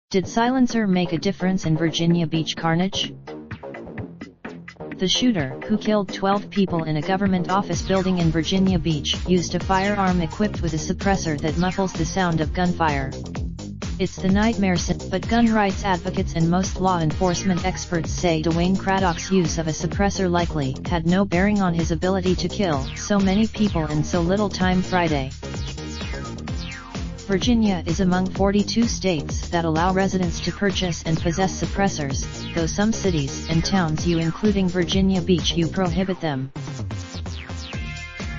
Did silencer make a difference in Virginia Beach carnage? The shooter, who killed 12 people in a government office building in Virginia Beach, used a firearm equipped with a suppressor that muffles the sound of gunfire. It's the nightmare scene, but gun rights advocates and most law enforcement experts say Dwayne Craddock's use of a suppressor likely had no bearing on his ability to kill so many people in so little time. Friday. Virginia is among 42 states that allow residents to purchase and possess suppressors, though some cities and towns including Virginia Beach prohibit them.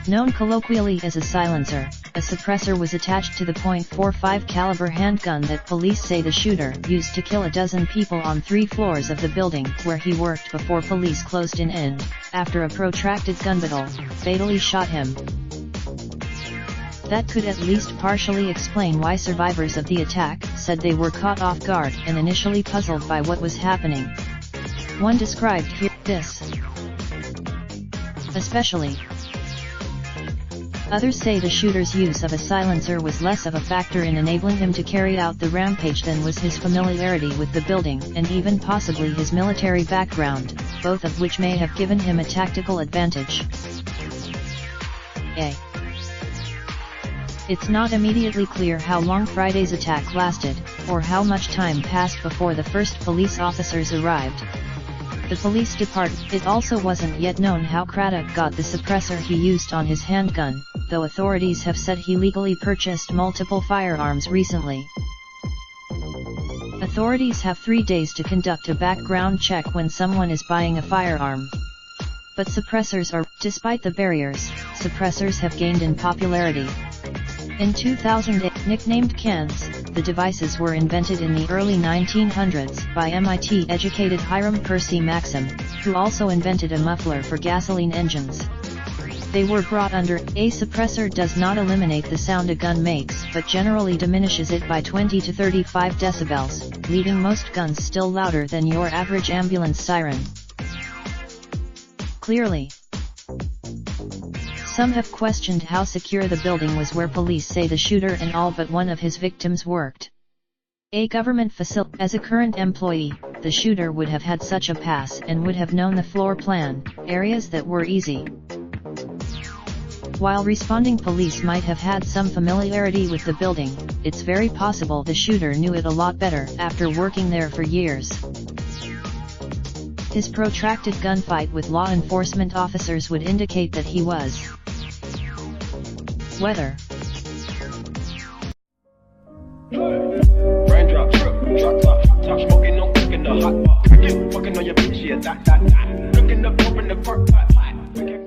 Known colloquially as a silencer, a suppressor was attached to the .45 caliber handgun that police say the shooter used to kill a dozen people on 3 floors of the building where he worked before police closed in and, after a protracted gun battle, fatally shot him. That could at least partially explain why survivors of the attack said they were caught off guard and initially puzzled by what was happening. One described here this. Especially. Others say the shooter's use of a silencer was less of a factor in enabling him to carry out the rampage than was his familiarity with the building and even possibly his military background, both of which may have given him a tactical advantage. It's not immediately clear how long Friday's attack lasted, or how much time passed before the first police officers arrived. The police department. It also wasn't yet known how Craddock got the suppressor he used on his handgun, though authorities have said he legally purchased multiple firearms recently. Authorities have 3 days to conduct a background check when someone is buying a firearm. But suppressors are, despite the barriers, suppressors have gained in popularity. In 2008, nicknamed cans, the devices were invented in the early 1900s by MIT-educated Hiram Percy Maxim, who also invented a muffler for gasoline engines. They were brought under, a suppressor does not eliminate the sound a gun makes but generally diminishes it by 20 to 35 decibels, leaving most guns still louder than your average ambulance siren. Clearly. Some have questioned how secure the building was where police say the shooter and all but one of his victims worked. A government facility. As a current employee, the shooter would have had such a pass and would have known the floor plan, areas that were easy. While responding police might have had some familiarity with the building, it's very possible the shooter knew it a lot better after working there for years. His protracted gunfight with law enforcement officers would indicate that he was. Weather. Raindrop, drop top, smoking, no cooking the hot pot. Fucking on your bitch, yeah, that. Looking up, open the park, pot.